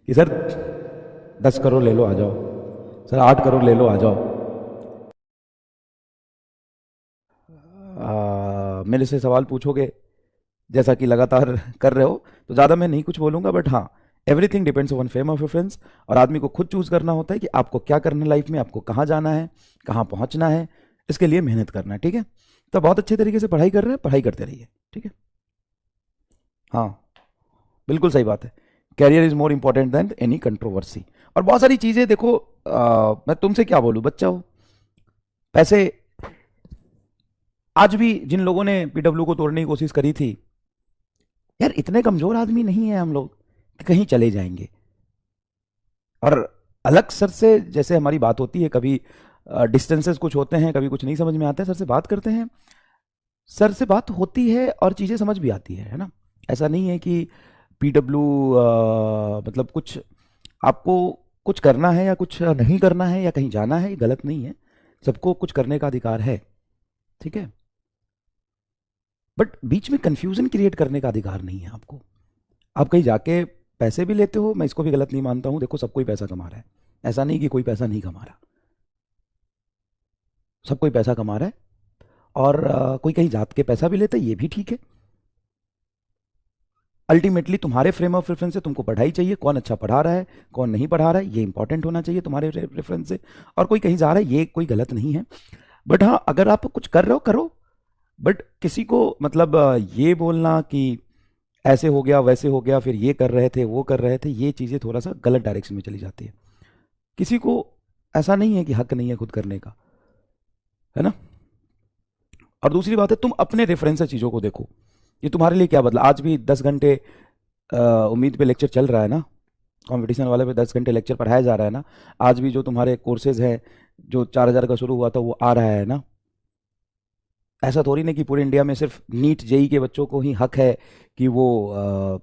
कि सर 10 करोड़ ले लो आ जाओ, सर 8 करोड़ ले लो आ जाओ। मेरे से सवाल पूछोगे जैसा कि लगातार कर रहे हो, तो ज़्यादा मैं नहीं कुछ बोलूंगा, बट हाँ, everything depends on fame of reference. और आदमी को खुद चूज करना होता है कि आपको क्या करना है लाइफ में, आपको कहाँ जाना है, कहाँ पहुंचना है, इसके लिए मेहनत करना है। ठीक है, तो बहुत अच्छे तरीके से पढ़ाई कर रहे हैं, पढ़ाई करते रहिए। ठीक है, हाँ, बिल्कुल सही बात है। Career is more important than any controversy. और बहुत सारी चीजें देखो, मैं तुमसे क्या बोलूं, बच्चा हो, पैसे, आज भी जिन लोगों ने पीडब्ल्यू को तोड़ने की कोशिश करी थी, यार इतने कमजोर आदमी नहीं है हम लोग कि कहीं चले जाएंगे। और अलग सर से जैसे हमारी बात होती है, कभी डिस्टेंसेस कुछ होते हैं, कभी कुछ नहीं समझ में आता है, सर से बात करते हैं, सर से बात होती है और चीज़ें समझ भी आती है ना। ऐसा नहीं है कि पीडब्ल्यू मतलब कुछ आपको कुछ करना है या कुछ नहीं करना है या कहीं जाना है, ये गलत नहीं है। सबको कुछ करने का अधिकार है, ठीक है, बट बीच में कंफ्यूजन क्रिएट करने का अधिकार नहीं है आपको। आप कहीं जाके पैसे भी लेते हो, मैं इसको भी गलत नहीं मानता हूँ, देखो सब कोई पैसा कमा रहा है, ऐसा नहीं कि कोई पैसा नहीं कमा रहा, सब कोई पैसा कमा रहा है। और कोई कहीं जात के पैसा भी लेता है, ये भी ठीक है। अल्टीमेटली तुम्हारे फ्रेम ऑफ रेफरेंस से तुमको पढ़ाई चाहिए, कौन अच्छा पढ़ा रहा है, कौन नहीं पढ़ा रहा है, ये इंपॉर्टेंट होना चाहिए तुम्हारे रेफरेंस से। और कोई कहीं जा रहा है, ये कोई गलत नहीं है। बट हाँ, अगर आप कुछ कर रहे हो करो, बट किसी को मतलब ये बोलना कि ऐसे हो गया वैसे हो गया, फिर ये कर रहे थे वो कर रहे थे, ये चीज़ें थोड़ा सा गलत डायरेक्शन में चली जाती है। किसी को ऐसा नहीं है कि हक नहीं है खुद करने का, है ना। और दूसरी बात है, तुम अपने रेफरेंस से चीज़ों को देखो, ये तुम्हारे लिए क्या बदला। आज भी 10 घंटे उम्मीद पे लेक्चर चल रहा है ना, कंपटीशन वाले पे 10 घंटे लेक्चर पढ़ाया जा रहा है ना। आज भी जो तुम्हारे कोर्सेज हैं, जो 4,000 का शुरू हुआ था, वो आ रहा है ना। ऐसा थोड़ी नहीं कि पूरे इंडिया में सिर्फ नीट जेई के बच्चों को ही हक है कि वो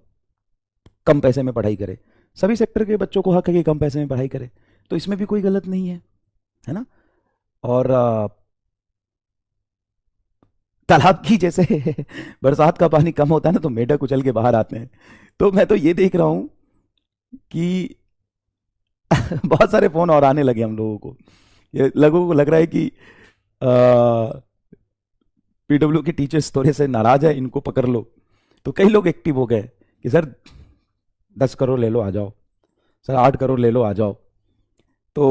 कम पैसे में पढ़ाई करे। सभी सेक्टर के बच्चों को हक है कि कम पैसे में पढ़ाई करे, तो इसमें भी कोई गलत नहीं है ना। और तालाब की जैसे बरसात का पानी कम होता है ना, तो मेढक उछल के बाहर आते हैं। तो मैं तो ये देख रहा हूँ कि बहुत सारे फोन और आने लगे हम लोगों को, ये लोगों को लग रहा है कि पीडब्ल्यू के टीचर्स थोड़े से नाराज है, इनको पकड़ लो। तो कई लोग एक्टिव हो गए कि सर 10 करोड़ ले लो आ जाओ, सर 8 करोड़ ले लो आ जाओ। तो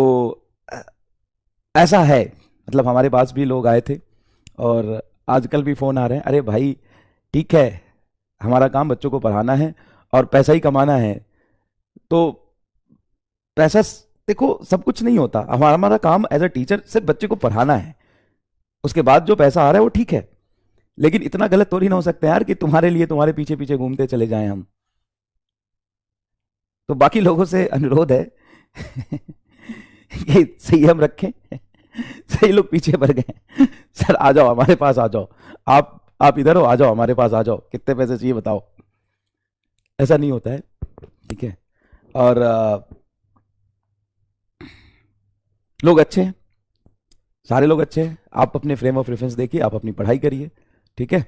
ऐसा है, मतलब हमारे पास भी लोग आए थे, और आजकल भी फ़ोन आ रहे हैं, अरे भाई ठीक है, हमारा काम बच्चों को पढ़ाना है और पैसा ही कमाना है। तो पैसा देखो सब कुछ नहीं होता, हमारा हमारा काम एज अ टीचर सिर्फ बच्चे को पढ़ाना है। उसके बाद जो पैसा आ रहा है वो ठीक है, लेकिन इतना गलत तो नहीं ना हो सकता यार कि तुम्हारे लिए तुम्हारे पीछे पीछे घूमते चले जाएं हम। तो बाकी लोगों से अनुरोध है कि संयम रखें। सही लोग पीछे पड़ गए, सर आ जाओ हमारे पास आ जाओ, आप इधर हो, आ जाओ हमारे पास आ जाओ, कितने पैसे चाहिए बताओ। ऐसा नहीं होता है, ठीक है। और लोग अच्छे हैं, सारे लोग अच्छे हैं। आप अपने फ्रेम ऑफ रेफरेंस देखिए, आप अपनी पढ़ाई करिए, ठीक है।